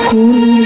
তুমি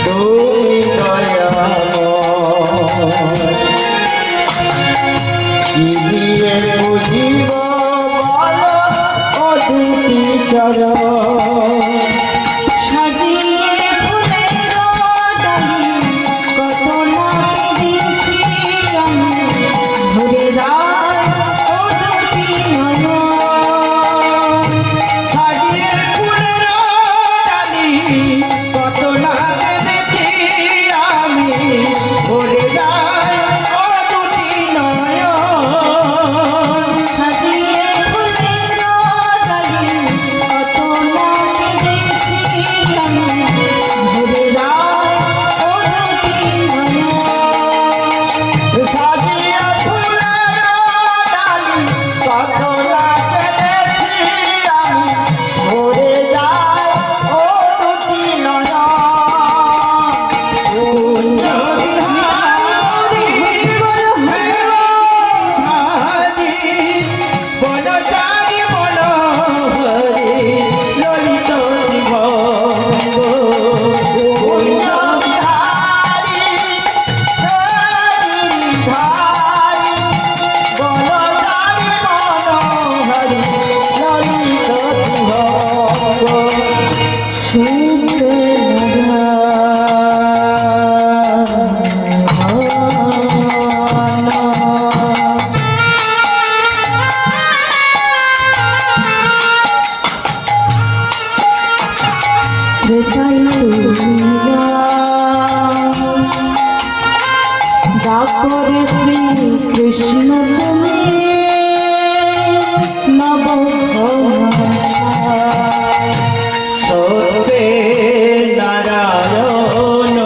তুমি দয়াময় কি দিয়ে বুঝিব বলো অদুতি চরণ শ্রী কৃষ্ণ তুমি নব সত্যে নারায়ণ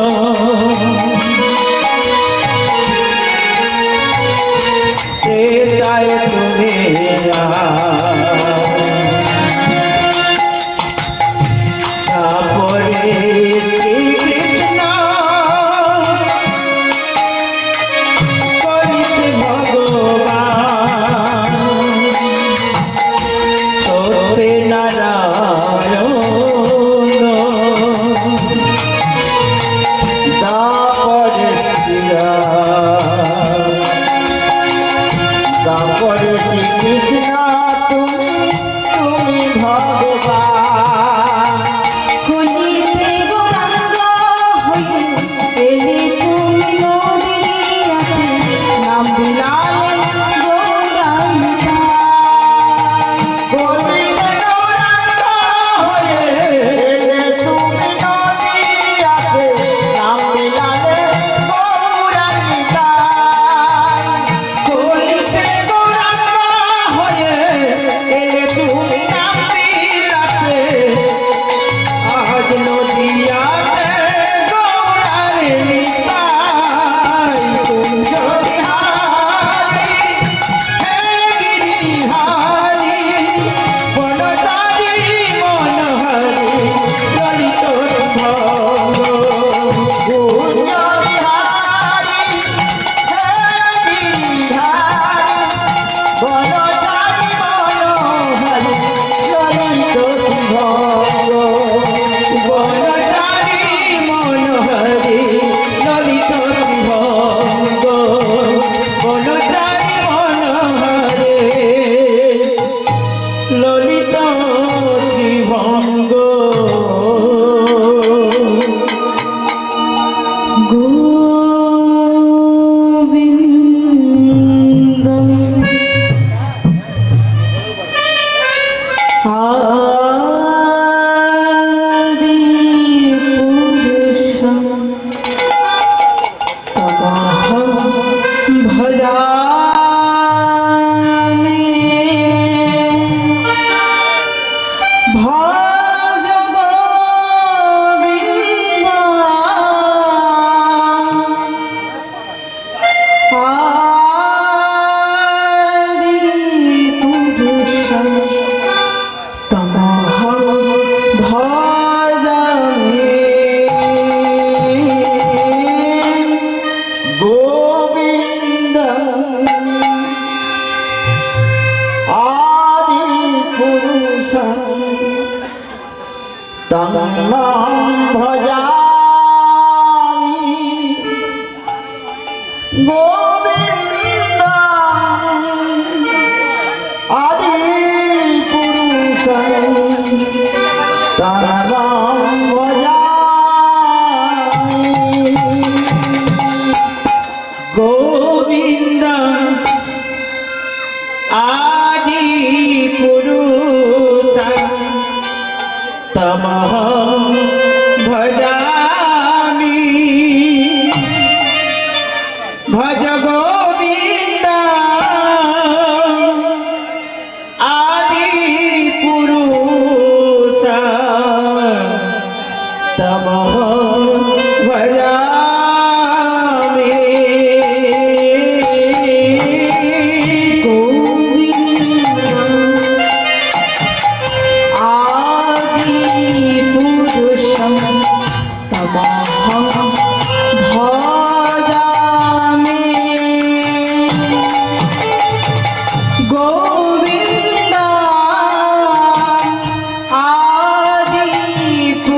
ত্রেতায় তুমি তারপরে तं भजामि गोविन्दम् आदिपुरुषं तं भजामि गोविन्दम् आदिपुरुषं तमहं भजामि भज गोविन्दम् आदिपुरुषं तमहं भजामि आदिपुरुषं तमहं भजामि गोविन्दम् आदिपुरुषं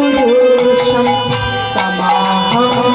तमहं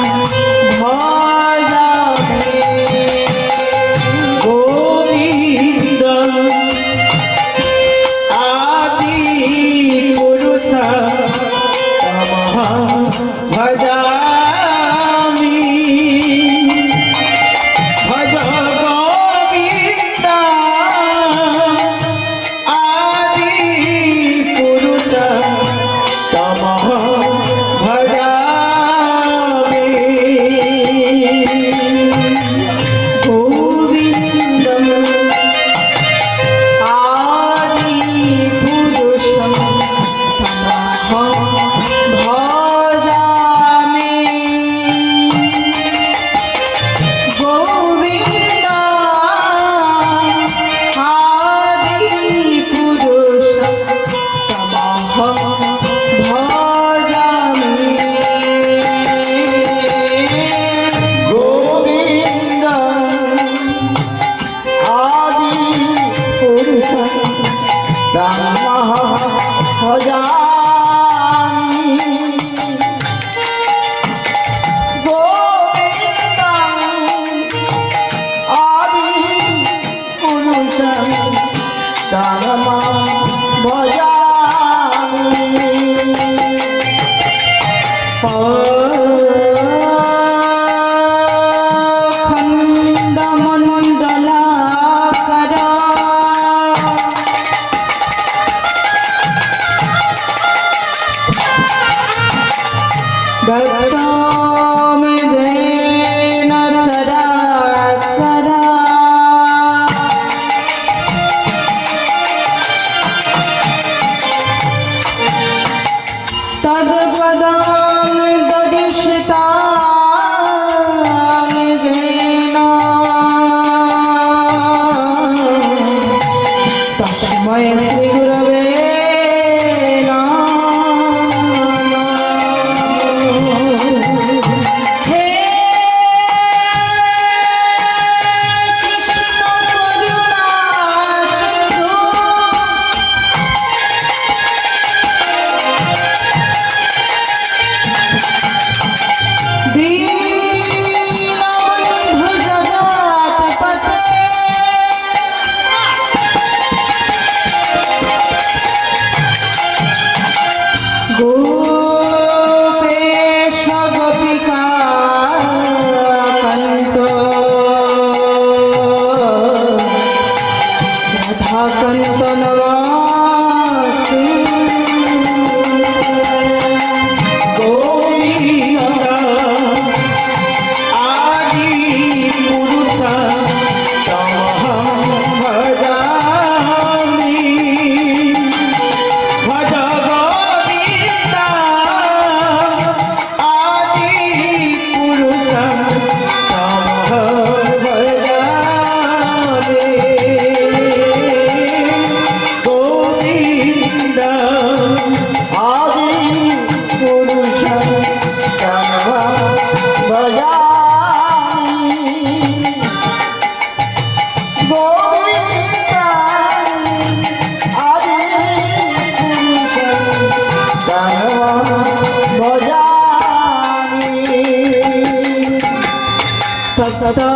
সদা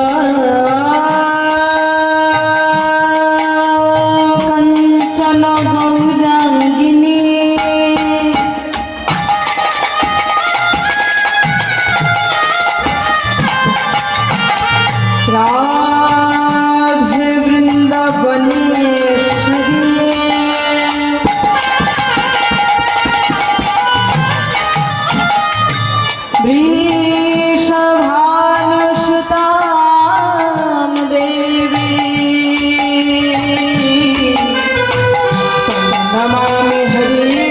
কাঞ্চন গৌরাঙ্গিনী রাধে বৃন্দাবনেশ্বরী বৃষভানুসুতাং দেবী নমামি হরি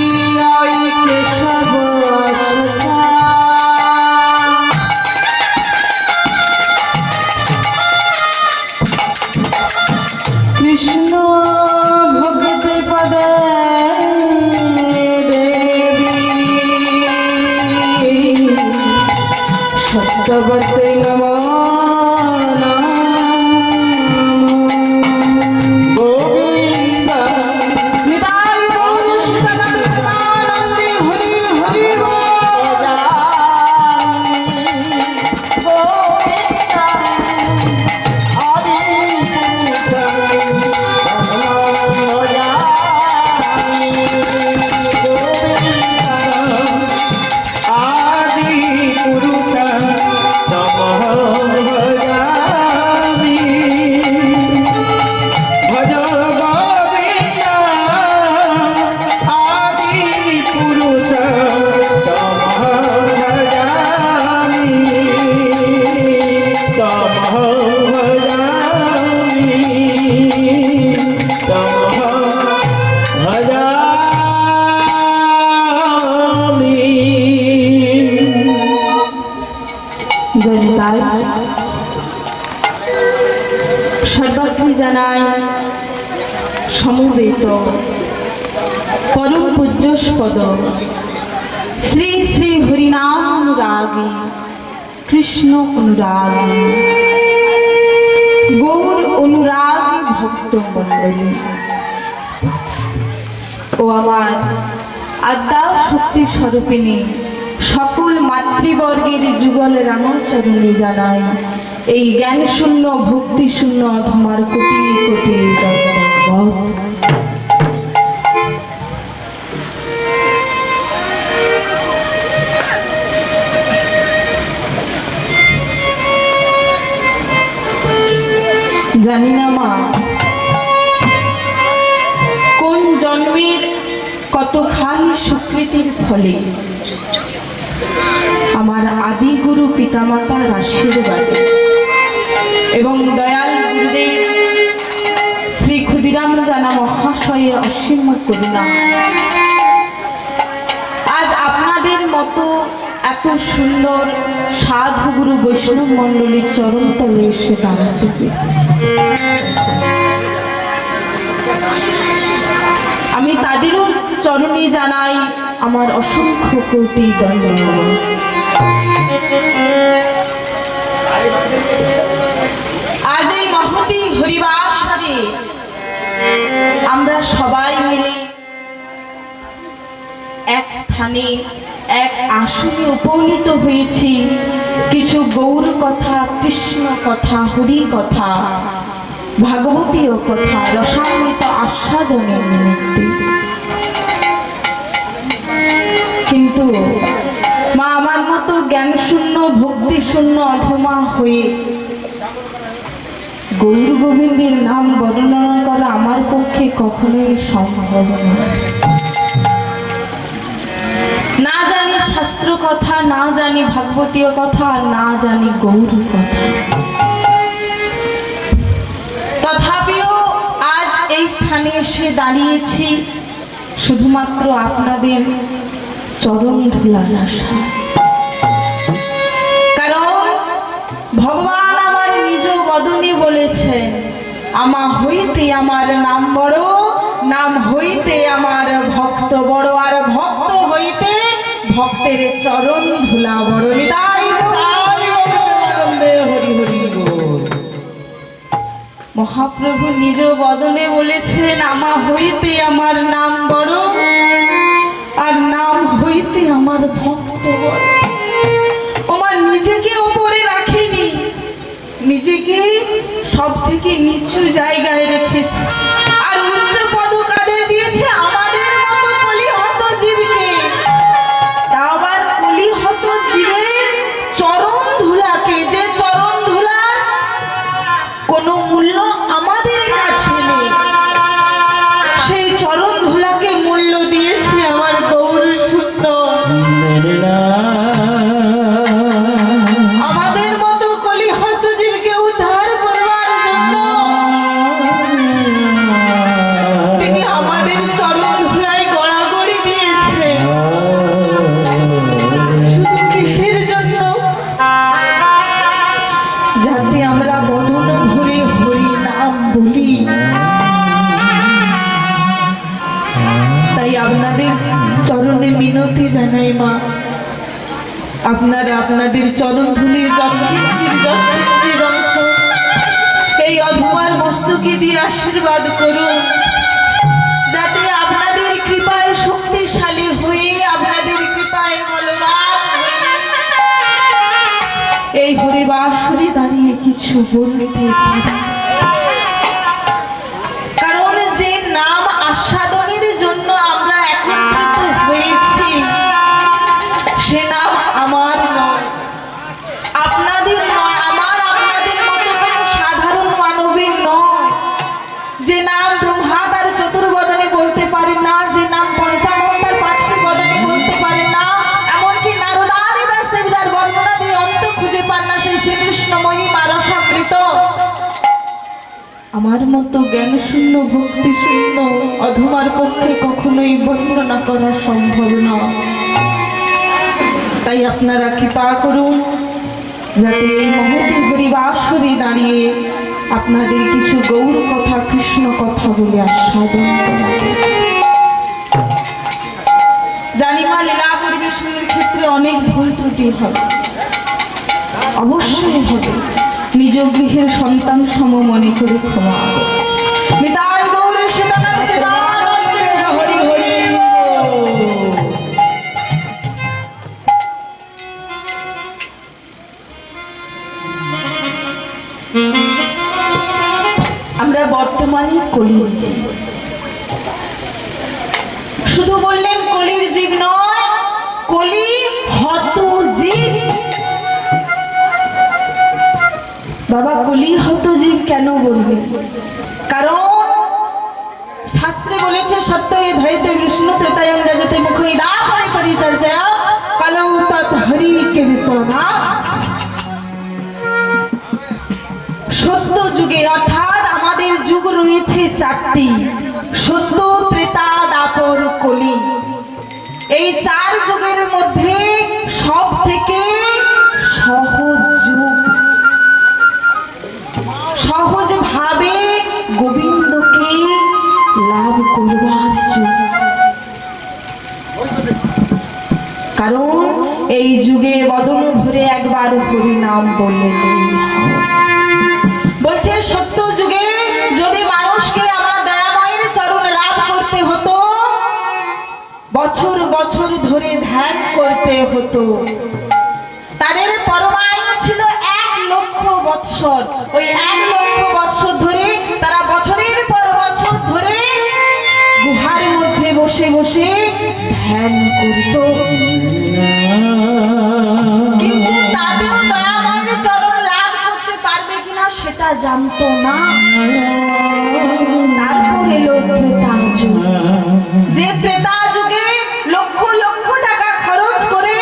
প্রিয়া বঞ্ছা কৃষ্ণ ভগতে পদে দেবী সত্যবতে নমো সর্বাগ্রে জানাই সমবেত পরম পূজ্যস্পদ শ্রী শ্রী হরিনাম অনুরাগী কৃষ্ণ অনুরাগী গৌর অনুরাগী ভক্ত মণ্ডলী ও আমার আদ্যা শক্তি স্বরূপিণী সকল মাতৃবর্গের যুগল রাঙচরণে জানাই এই জ্ঞান শূন্য ভক্তি শূন্য তোমার কোটি কোটি জানি না মা কোন জন্মের কতখানি সুকৃতির ফলে আমার আদি গুরু পিতামাতার আশীর্বাদে এবং দয়াল গুরুদেব শ্রী ক্ষুদিরাম জানা মহাশয়ের অসীম করুণা আজ আপনাদের মতো এত সুন্দর সাধু গুরু বৈষ্ণব মণ্ডলীর চরণ তলে এসে দাঁড়াতে পেরেছি। আমি তাদেরও চরণে জানাই আমার অসংখ্য কোটি ধন্যবাদ। আজ এই মহতী হরিবাসরে আমরা সবাই মিলে এক স্থানে এক আসনে উপনীত হয়েছি কিছু গৌর কথা, কৃষ্ণ কথা, হরি কথা, ভাগবতীয় কথা রসামৃত আস্বাদনের নিমিত্তে। কিন্তু মা আমার মতো জ্ঞান শূন্য, ভক্তি শূন্য অধমা হয়ে গৌর গোবিন্দের নাম বর্ণনা করা আমার পক্ষে কখনোই সম্ভব নয়। না জানি শাস্ত্র কথা, না জানি ভাগবতীয় কথা, না জানি গৌর কথা। তথাপিও আজ এই স্থানে এসে দাঁড়িয়েছি শুধুমাত্র আপনাদের চরণ ধুলার আশা। কারণ ভগবান আমার নিজ বদনে বলেছেন, আমা হইতে আমার নাম বড়, নাম হইতে আমার ভক্ত বড়, আর ভক্ত হইতে ভক্তের চরণ ধুলা বড়। হরি হরি বল। মহাপ্রভু নিজ বদনে বলেছেন, আমা হইতে আমার নাম বড়, আর নাম হইতে আমার ভক্ত বড়। ওমা নিজেকে উপরে রাখেনি, নিজেকে সব থেকে নিচু জায়গায় রেখেছে। আর উচ্চ পদ কাদের দিয়েছে? আমাদের মতো কলিহত জীবকে। তা আবার কলিহত জীবের চরণ ধুলাকে, যে চরণ ধুলা কোনো মূল্য আমাদের কাছে নেই, সেই চরণ ধুলাকে মূল্য দিয়েছে আমার গৌর সুন্দর। আমাদের মতো কলিহত জীবকে উদ্ধার করবার জন্য তিনি আমাদের চরণ ধুলায় গড়াগড়ি দিয়েছে। শুধু কিসের জন্য? যাতে আমরা বদন ভরে হরি নাম বলি। তাই আপনাদের চরণে মিনতি জানাই মা, আপনারা আপনাদের চরণ ধুলির যৎকিঞ্চির অংশ এই অধমার মস্তকে দিয়ে আশীর্বাদ করুন, যাতে আপনাদের কৃপায় শক্তিশালী হয়ে, আপনাদের কৃপায় বলবান এই হরিবাসরে দাঁড়িয়ে কিছু বলতে পারি। কারণ যে নাম আস্বাদনের জন্য আমরা একত্রিত হয়েছি, সে নাম আমার নয়, আপনাদের নয়, আমার আপনাদের মতো কোনো সাধারণ মানবের নয়। যে নাম ব্রহ্মা তার চতুর্বদনে বলতে পারে না, যে নাম পঞ্চানন তার পাঁচটি বদনে বলতে পারে না, এমনকি নারদারি ব্যাসদেব যার বর্ণনা দিয়ে অন্ত খুঁজে পান না, সেই শ্রীকৃষ্ণ মহিমা রসামৃত আমার মতো জ্ঞান শূন্য, ভক্তি শূন্য অধমার পক্ষে কখনোই বর্ণনা করা সম্ভব নয়। তাই আপনারা কৃপা করুন, যাতে এই মহতী হরিবাসরে দাঁড়িয়ে আপনাদের কিছু গৌর কথা, কৃষ্ণ কথা বলে আস্বাদন করা। জানি মা, লীলা পরিবেশনের ক্ষেত্রে অনেক ভুল ত্রুটি হবে, অবশ্যই হবে। নিজ গৃহের সন্তান সম মনে করে ক্ষমা করুন। নিতাই গৌর সীতানাথ কৃপানন্দে হরি হরি। আমরা বর্তমানে কলির জীব। শুধু বললেন কলির জীব নয়, কলি হত জীব। বাবা কলি হত জীব কেন বললেন? কারণ শাস্ত্রে বলেছে, সত্যয়ে ধৈতে বিষ্ণু ত্রেতায়ং জগতে মুখই দাপরে পরিচর্যা কলৌ তৎ হরি কীর্তনা। সত্য যুগে, অর্থাৎ আমাদের যুগ রয়েছে চারটি: সত্য, ত্রেতা, দাপর, কলি। এই চার যুগের মধ্যে সব এই যুগে বদন ভরে একবার হরি নাম বললে বলছে সত্য যুগে যদি মানুষকে আমার দয়াময়ের চরণ লাভ করতে হতো, বছর বছর ধরে ধ্যান করতে হতো। তাদের পরমায়ু ছিল 1,00,000 বৎসর। ওই 1,00,000 বৎসর ধরে তারা বছরের পর বছর ধরে গুহার মধ্যে বসে বসে ধ্যান করত। কিন্তু তাদের দয়াময়ের চরণ লাভ করতে পারবে কিনা সেটা জানতো না। তারপর এলো ত্রেতা যুগ। যে ত্রেতা যুগে লক্ষ লক্ষ টাকা খরচ করে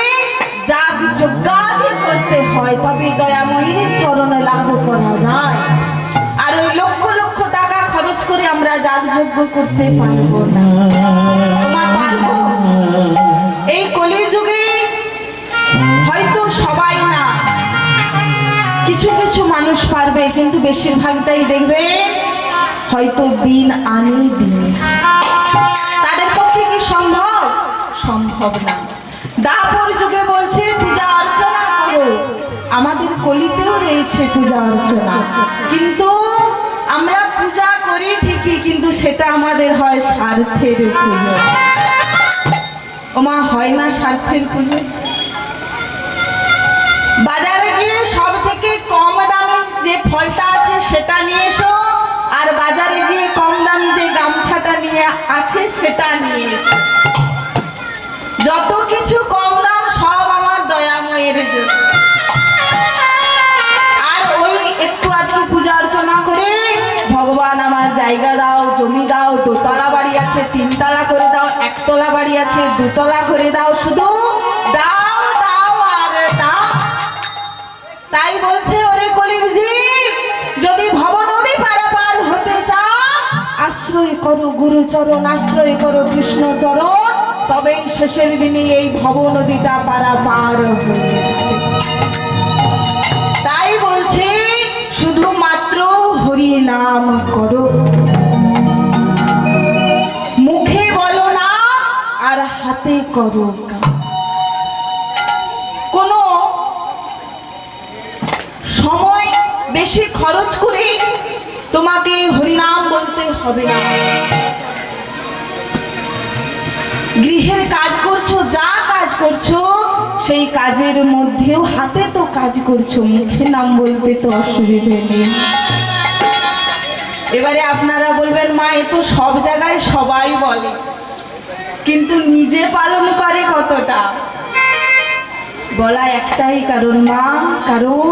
যাগ যজ্ঞাদি করতে হয়, তবে দয়াময়ের চরণ লাভ করা যায়। আর ওই লক্ষ লক্ষ টাকা খরচ করে আমরা যাগ যজ্ঞ করতে পারবো না। পারবো? এই কলিযুগে হয়তো সবাই না, কিছু কিছু মানুষ পারবে, কিন্তু বেশিরভাগটাই দেখবে হয়তো দিন আনে দিন। তাদের পক্ষে কি সম্ভব? সম্ভব না। দাপর যুগে বলছে পূজা অর্চনা করো। আমাদের কলিতেও রয়েছে পূজা অর্চনা, কিন্তু আমরা পূজা করি ঠিকই, কিন্তু সেটা আমাদের হয় স্বার্থের পুজো। ওমা, হয় না স্বার্থের পুজো? বাজারে গিয়ে সব থেকে কম দামি যে ফলটা আছে সেটা নিয়ে এসো, আর বাজারে গিয়ে কম দামি যে গামছাটা নিয়ে আছে সেটা নিয়ে এসো। যত কিছু কম দাম সব আমার দয়াময়ের জন্য। আর ওই একটু আধটু পূজা অর্চনা করে ভগবান আমার জায়গা দাও, জমি দাও, দোতলা বাড়ি আছে 3তলা করে দাও, 1তলা বাড়ি আছে 2তলা করে দাও, শুধু দাও দাও আর দাও। তাই বলছে ওরে কলির জীব, যদি ভব নদী পারাপার হতে চাও, আশ্রয় করো গুরুচরণ, আশ্রয় করো কৃষ্ণ চরণ, তবেই শেষের দিনে এই ভব নদীটা পারাপার হয়ে যাবে। তাই বলছে শুধুমাত্র হরি নাম করো, মুখে বলো না আর হাতে করো। কোনো সময় বেশি খরচ করে তোমাকে হরিনাম বলতে হবে না। গৃহের কাজ করছো, যা কাজ করছো সেই কাজের মধ্যেও হাতে তো কাজ করছো, মুখে নাম বলতে তো অসুবিধে নেই। এবারে আপনারা বলবেন মা, এ তো সব জায়গায় সবাই বলে, কিন্তু নিজে পালন করে কতটা? বলা একটাই কারণ মা, কারণ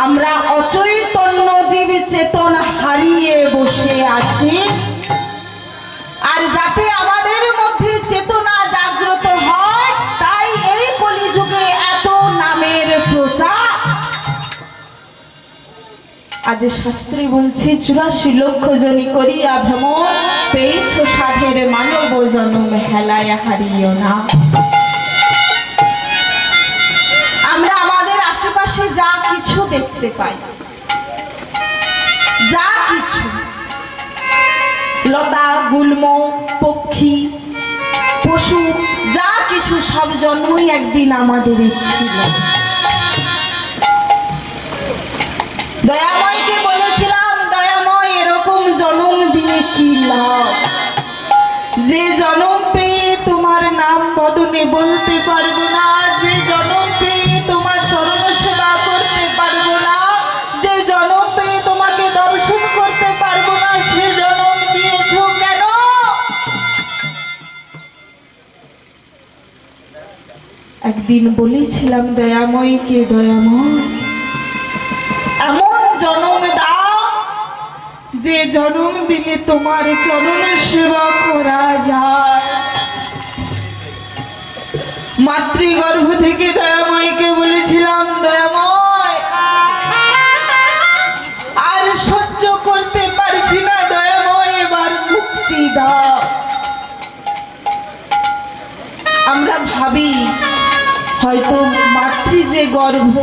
আমরা অচৈতন্য জীব চেতন হারিয়ে বসে আছি। আর যাতে আমাদের মধ্যে চেতনা জাগ্রত হয়, তাই এই কলিযুগে এত নামের প্রচার। আজ শাস্ত্রে বলছে 84 লক্ষ জনি করিয়া ভ্রমণ, পেয়েছ সাধের মানব জন্ম, হেলায় হারিও না। আমরা আমাদের আশেপাশে যা কিছু দেখতে পাই, যা কিছু লতা গুল্ম পক্ষী পশু যা কিছু সব জন্মই একদিন আমাদের ছিল। দয়াময়কে বলেছিলাম, দয়াময় এরকম জন্ম দিয়ে কি লাভ, যে জন্ম পেয়ে তোমার নাম বদনে বলতে পারবো না, যে জন্ম পেয়ে তোমার চরণ সেবা করতে পারবো না, যে জন্ম পেয়ে তোমাকে দর্শন করতে পারবো না, সে জন্ম দিয়েছো কেন? একদিন বলেছিলাম দয়াময়কে, দয়াময় এমন জন্ম দাও যে জন্ম দিলে তোমার চরণের সেবা করা যায়। মাতৃগর্ভ থেকে দয়াময়কে বলেছিলাম, দয়াময় আর সহ্য করতে পারছি না, দয়াময় এবার মুক্তি দাও। আমরা ভাবি হয়তো মাতৃ যে গর্ভ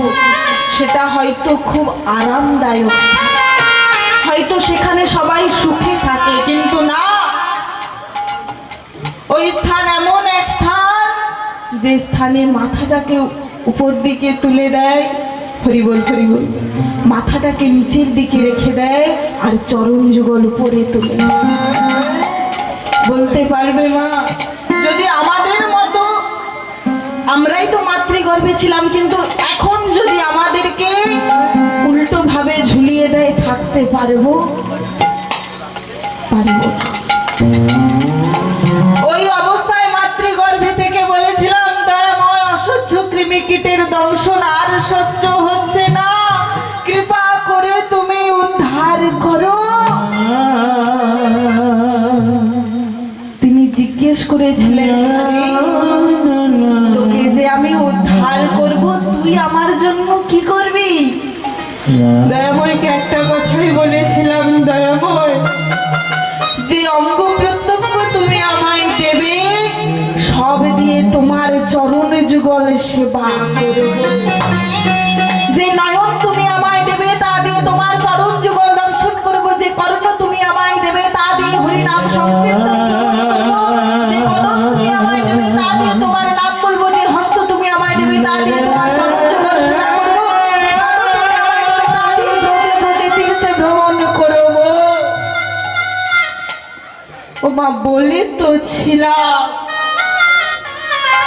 সেটা হয়তো খুব আরামদায়ক, হয়তো সেখানে সবাই সুখে থাকে, কিন্তু না, ওই স্থান এমন এক স্থান যে স্থানে মাথাটাকে উপর দিকে তুলে দেয়, হরি বল হরি বল, মাথাটাকে নিচের দিকে রেখে দেয় আর চরণ যুগল উপরে তুলে দেয়। বলতে পারবে মা, যদি আমাদের মতো, আমরাই তো মাতৃগর্ভে ছিলাম, কিন্তু এখন যদি আমাদেরকে উল্টো ভাবে ঝুলিয়ে দেয়, থাকতে পারবো? পারবো না। ওই অবস্থায় মাতৃগর্ভে থেকে বলেছিলাম, দয়াময় অসহ্য কৃমি কীটের দংশন আর সহ্য হচ্ছে না, কৃপা করে তুমি উদ্ধার করো। তিনি জিজ্ঞেস করেছিলেন, তোকে যে আমি উদ্ধার করব, তুই আমার জন্য কি করবি? দয়াময়কে একটা কথাই বলেছিলাম, দয়াময়, যে অঙ্গ প্রত্যঙ্গ তুমি আমায় দেবে, সব দিয়ে তোমার চরণ যুগল সেবা করব। যে নয়ন তুমি আমায় দেবে, তা দিয়ে তোমার চরণ যুগল দর্শন করব। যে কর্ণ তুমি আমায় দেবে, তা দিয়ে হরিনাম সংকীর্তন শ্রবণ করব। যে বদন তুমি আমায় দেবে, তা দিয়ে তোমার নাম বলবো। যে হস্ত তুমি আমায় দেবে, তা দিয়ে তোমার চরণ যুগল সেবা করব। যে পদ তুমি আমায় দেবে, তা দিয়ে ব্রজে ব্রজে তীর্থে ভ্রমণ করব। ও মা, বলে তো ছিলাম,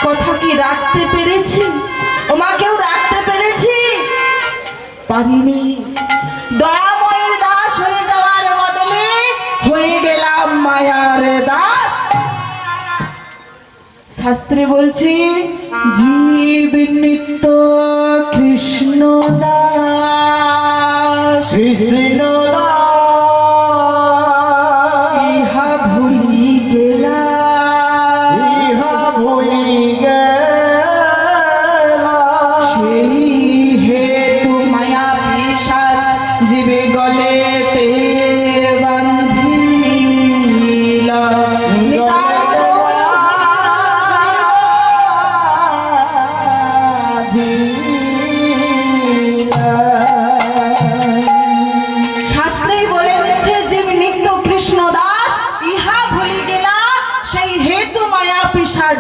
কথা কি রাখতে পেরেছি? ও মা, কেউ রাখতে পেরেছি? পারিনি। দয়াময়ের দাস হয়ে যাওয়ার বদলে হয়ে গেলাম মায়ার দাস। শাস্ত্রে বলছি, জীব নিত্য কৃষ্ণ দাস, কৃষ্ণ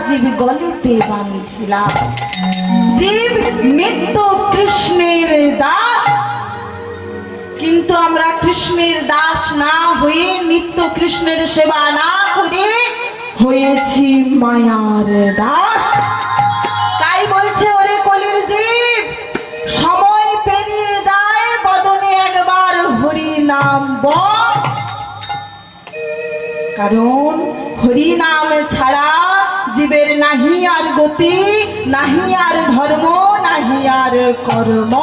জীব গলেতে বাঁধিলা। জীব নিত্য কৃষ্ণের দাস, কিন্তু আমরা কৃষ্ণের দাস না হয়ে, নিত্য কৃষ্ণের সেবা না করে হয়েছি মায়ার দাস। তাই বলছে, ওরে কলির জীব, সময় পেরিয়ে যায়, বদনে একবার হরি নাম বল। কারণ হরি নাম ছাড়া জীবের নাহি আর গতি, নাহি আর ধর্ম, নাহি আর কর্ম।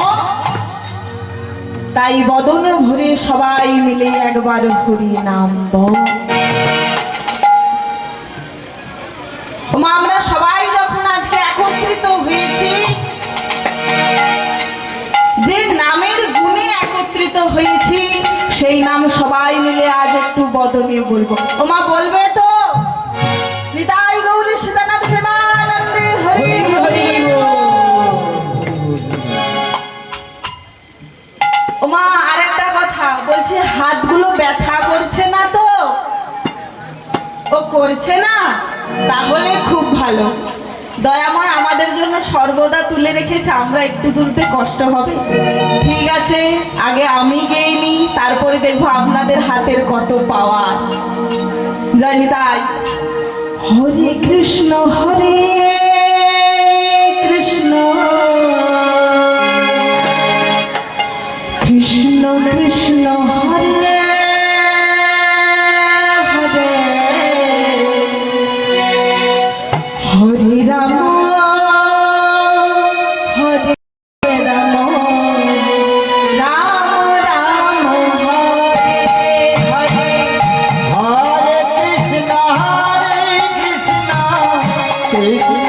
তাই বদন ভরে সবাই মিলে একবার হরি নাম বল। আমরা সবাই যখন আজকে একত্রিত হয়েছি, যে নামের গুণে একত্রিত হয়েছি, সেই নাম সবাই মিলে আজ একটু বদনে বলবো। ওমা, বলবে তো? নিতাই গৌরী সীতানাথ প্রেমানন্দে হরি হরি। ওমা, আরেকটা কথা বলছি, হাতগুলো ব্যথা করছে না তো? ও করছে না? তাহলে খুব ভালো। দয়াময় আমাদের জন্য সর্বদা তুলে রেখেছে, আমরা একটু তুলতে কষ্ট হবে। ঠিক আছে, আগে আমি গেয়ে নি, তারপরে দেখবো আপনাদের হাতের কত পাওয়ার। জানি তাই। হরে কৃষ্ণ হরে কৃষ্ণ, কৃষ্ণ কৃষ্ণ হরে হরে, হরে রাম হরে রাম, রাম রাম হরে হরে, হরে কৃষ্ণ কৃষ্ণ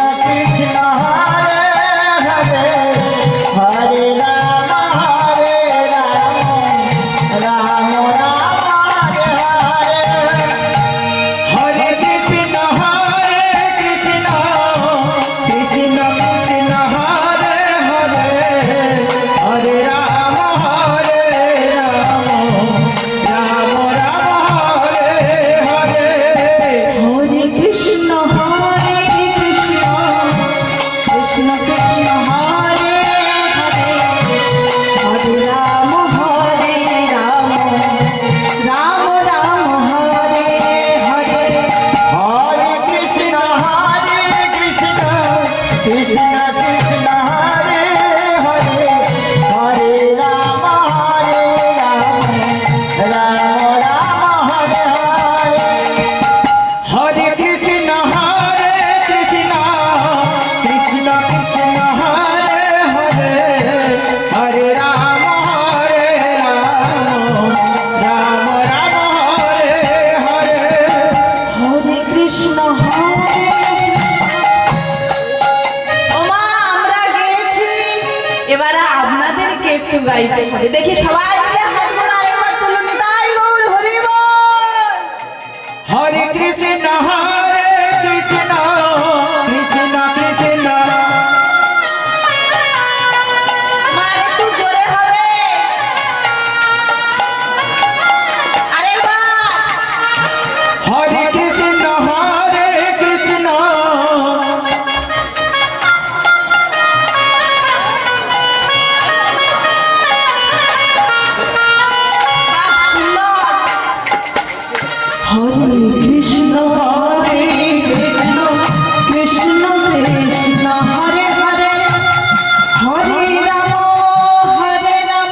এবারে আপনাদেরকে একটু গাইতে হবে। দেখি সবাই মিলে হাতগুলো আরেকবার তুলুন। তাই গৌর হরি বল। হরে কৃষ্ণ হরে কৃষ্ণ কৃষ্ণ কৃষ্ণ। আমার একটু জোরে হবে আরেকবার। হরে কৃষ্ণ হরে কৃষ্ণ। হরে কৃষ্ণ হরে কৃষ্ণ কৃষ্ণ কৃষ্ণ হরে হরে হরে রাম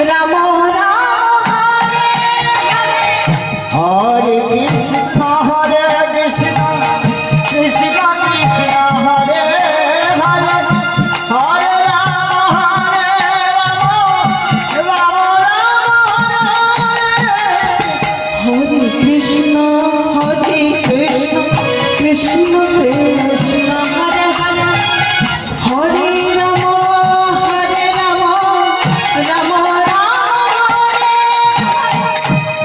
রাম রাম হরে হরে। হরে কৃষ্ণ হরে কৃষ্ণ কৃষ্ণ কৃষ্ণ হরে হরে হরে রাম রাম হরে কৃষ্ণ হরে কৃষ্ণ কৃষ্ণ কৃষ্ণ হরে হরে হরে রাম রাম রাম হরে।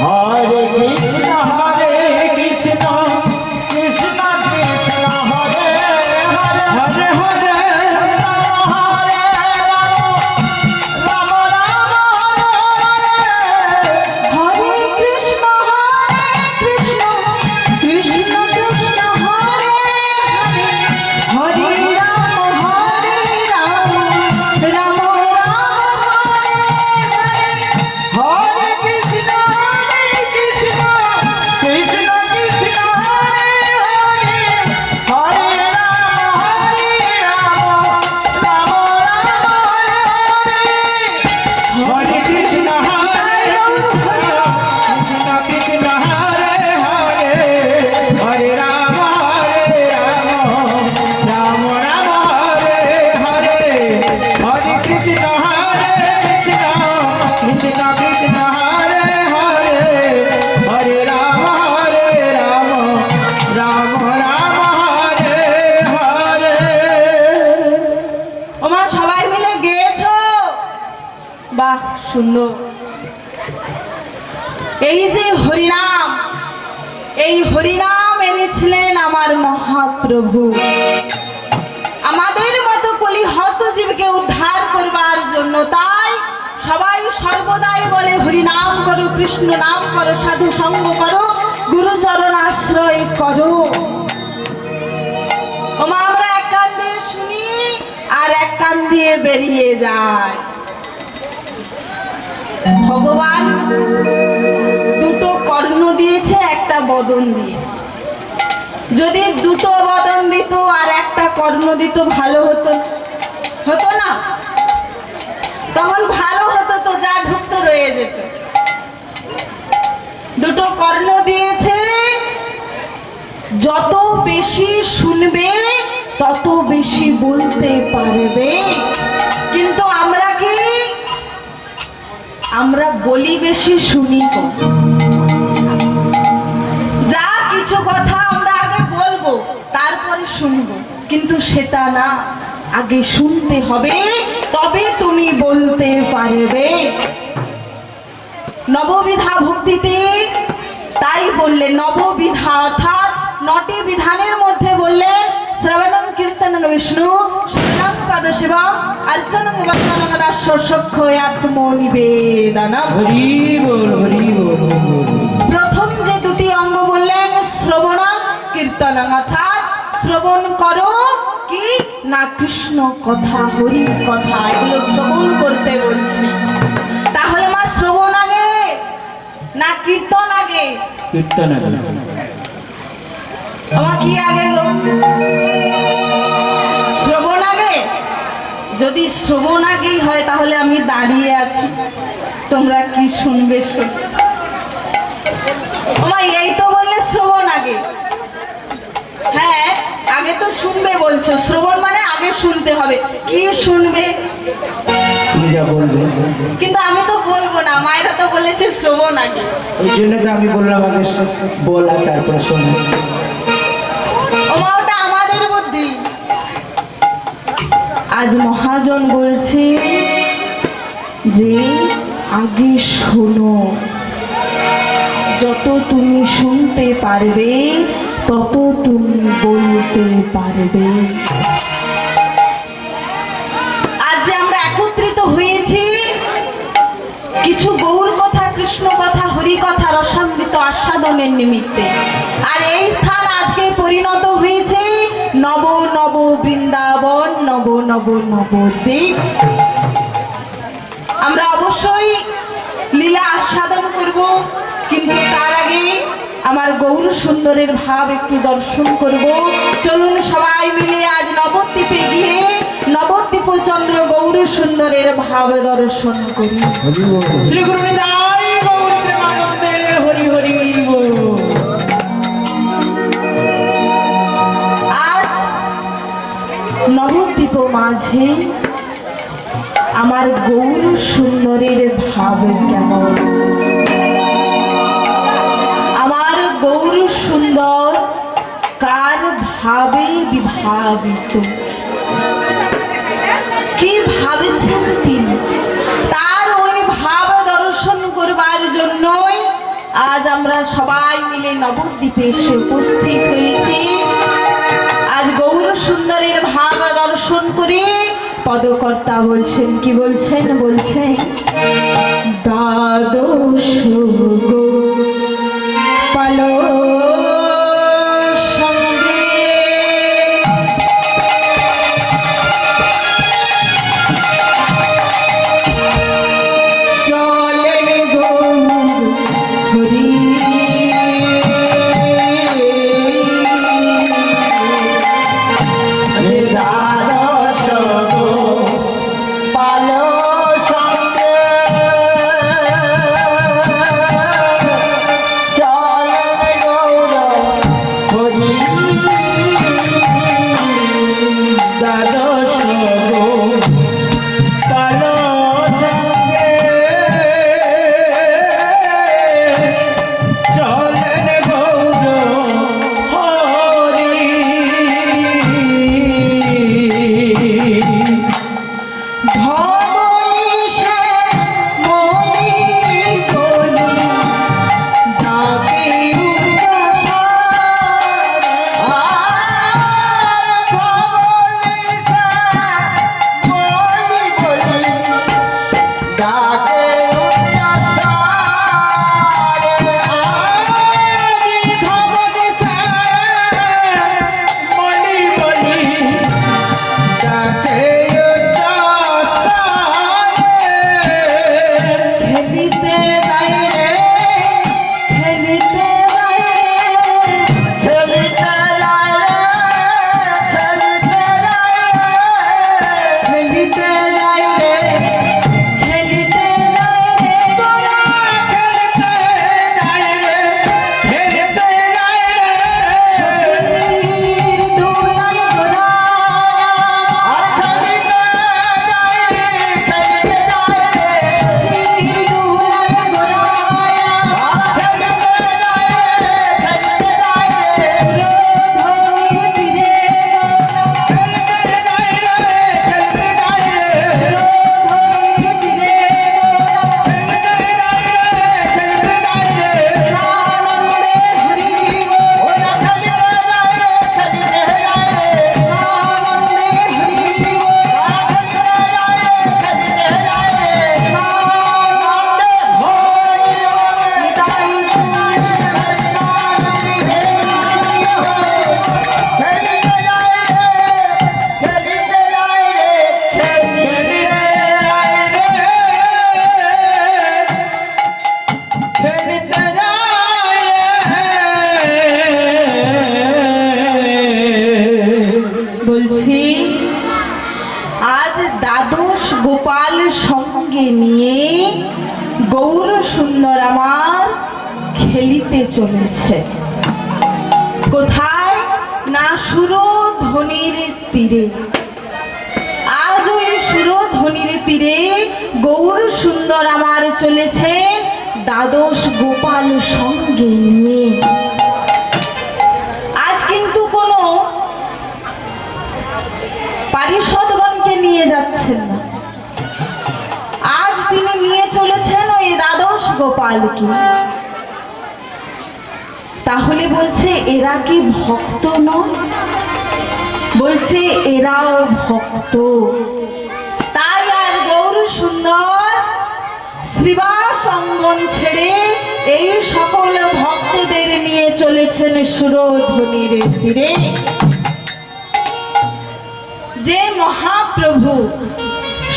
হরে কৃষ্ণ হরে কৃষ্ণ কৃষ্ণ কৃষ্ণ হরে হরে হরে হরে হরে রাম হরে কৃষ্ণ কৃষ্ণ কৃষ্ণ হরে হরে হরে রাম রাম রাম হরে হরে। হরে কৃষ্ণ হরে কৃষ্ণ কৃষ্ণ কৃষ্ণ হরে হরে হরে রাম রাম হরে কৃষ্ণ হরে কৃষ্ণ কৃষ্ণ হরে হরে হরে রাম রাম রাম হরে হরে হরে কৃষ্ণ হরে কৃষ্ণ কৃষ্ণ কৃষ্ণ হরে হরে হরে রাম রাম রাম হরে হরে। ওমা সবাই মিলে গেয়েছো? বাহ সুন্দর। এই যে হরিনাম, এই হরিনাম এনেছিলেন আমার মহাপ্রভু আমাদের মতো কলিহত জীবকে উদ্ধার করবার জন্য। তাই সবাই সর্বদাই বলে হরিনাম করো, কৃষ্ণ নাম করো, সাধু সঙ্গ করো, গুরুচরণ আশ্রয় করো। ওমা আমরা এক কান দিয়ে শুনি আর এক কান দিয়ে বেরিয়ে যায়। ভগবান দুটো কর্ণ দিয়েছে, একটা বদন দিয়েছে। যদি দুটো বদন দিত আর একটা কর্ণ দিত ভালো হতো, হতো না? তখন ভালো হতো তো, যা ঢুকতো রয়ে যেত। দুটো কর্ণ দিয়েছে, যত বেশি শুনবে তত বেশি বলতে পারবে। কিন্তু আমরা কি? আমরা বলি বেশি, শুনি কম। যা কিছু কথা আমরা আগে বলবো তারপরে শুনবো, কিন্তু সেটা না, আগে শুনতে হবে তবে তুমি বলতে পারবে। নববিধা ভক্তিতে তাই বললেন, নববিধা অর্থাৎ 9টি বিধানের মধ্যে বললেন শ্রবণং কীর্তনং বিষ্ণু শরণং পদশিবং অর্চনং বন্দনং দাস্য সখ্য আত্মনিবেদনম। হরি বল হরি বল। প্রথম যে দুটি অঙ্গ বললেন শ্রবণং কীর্তনং অর্থাৎ শ্রবণ করো কি না কৃষ্ণ কথা, হরি কথা, এগুলো শ্রবণ করতে বলছে। তাহলে মা শ্রবণ আগে না কীর্তন আগে? কীর্তন আমার কি আগে গো? যদি শ্রবণ আগেই হয় তাহলে আমি দাঁড়িয়ে আছি, তোমরা কি শুনবে শোনো। ওমা এই তো বললে শ্রবণ আগে, হ্যাঁ আগে তো শুনবে বলছো, শ্রবণ মানে আগে শুনতে হবে, কি শুনবে? তুমি যা বলবে। কিন্তু আমি তো বলবো না, মায়েরা তো বলেছে শ্রবণ আগে। এই জন্য তো আমি বললাম আগে বল আর তারপরে শোনো। ওমা ওটা আমাদের বুদ্ধি। আজ মহাজন বলছে যে আগে শোনো, যত তুমি শুনতে পারবে তত তুমি বলতে পারবে। আজ যে আমরা একত্রিত হয়েছি কিছু গৌর কথা, কৃষ্ণ কথা, হরি কথা রসামৃত আস্বাদনের নিমিত্তে, আর এই স্থান আজকে পরিণত হয়েছে নব নব বৃন্দাবন, নব নব নবদ্বীপ। আমরা অবশ্যই লীলা আস্বাদন করব, কিন্তু তার আগে আমার গৌর সুন্দরের ভাব একটু দর্শন করব। চলুন সবাই মিলে আজ নবদ্বীপে গিয়ে নবদ্বীপ চন্দ্র গৌর সুন্দরের ভাব দর্শন করি। শ্রী গুরু নিতাই গৌর প্রেমানন্দে হরি হরি বল। আজ নবদ্বীপ মাঝে আমার গৌর সুন্দরের ভাব কেমন? আমার গৌর সুন্দর কার ভাবে বিভাবিত, কি ভাবেছেন তিনি, তার ওই ভাব দর্শন করবার জন্যই আজ আমরা সবাই মিলে নবদ্বীপে এসে উপস্থিত হয়েছি। আজ গৌর সুন্দরের ভাব দর্শন করে পদকর্তা বলছেন, কি বলছেন? বলছেন দ্বাদশ পালো সঙ্গে নিয়ে গৌর সুন্দর আমার খেলিতে চলেছে। কোথায় না সুরধ্বনির তীরে। আজ ওই সুরধ্বনির তীরে গৌর সুন্দর আমার চলেছে দ্বাদশ গোপাল সঙ্গে নিয়ে। আজ কিন্তু কোনো পারিষদগণকে নিয়ে যাচ্ছেন না, আজ তিনি নিয়ে চলেছেন ওই দ্বাদশ গোপালকে। তাহলে বলছে এরা কি ভক্ত নয়? বলছে এরাও ভক্ত। তাই আজ গৌর সুন্দর শ্রীবাস অঙ্গন ছেড়ে এই সকল ভক্তদের নিয়ে চলেছেন সুরধ্বনির তীরে। যে মহাপ্রভু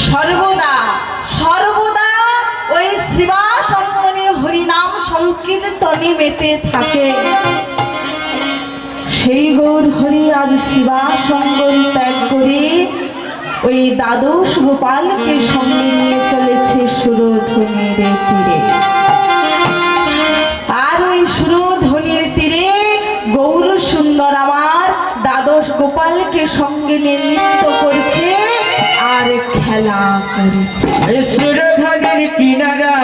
সর্বদা সর্বদা ওই শ্রীবাস অঙ্গনে হরিনাম সংকীর্তনে মেতে থাকে, সেই গৌর হরি আজ শ্রীবাস অঙ্গন ত্যাগ করে ওই দ্বাদশ গোপালকে সঙ্গে নিয়ে চলেছে সুরধ্বনির তীরে। আর ওই সুরধ্বনির তীরে গৌর সুন্দর আমার দ্বাদশ গোপালকে সঙ্গে নিয়ে নৃত্য করছে আর খেলা করছে। সুরধ্বনির কিনারা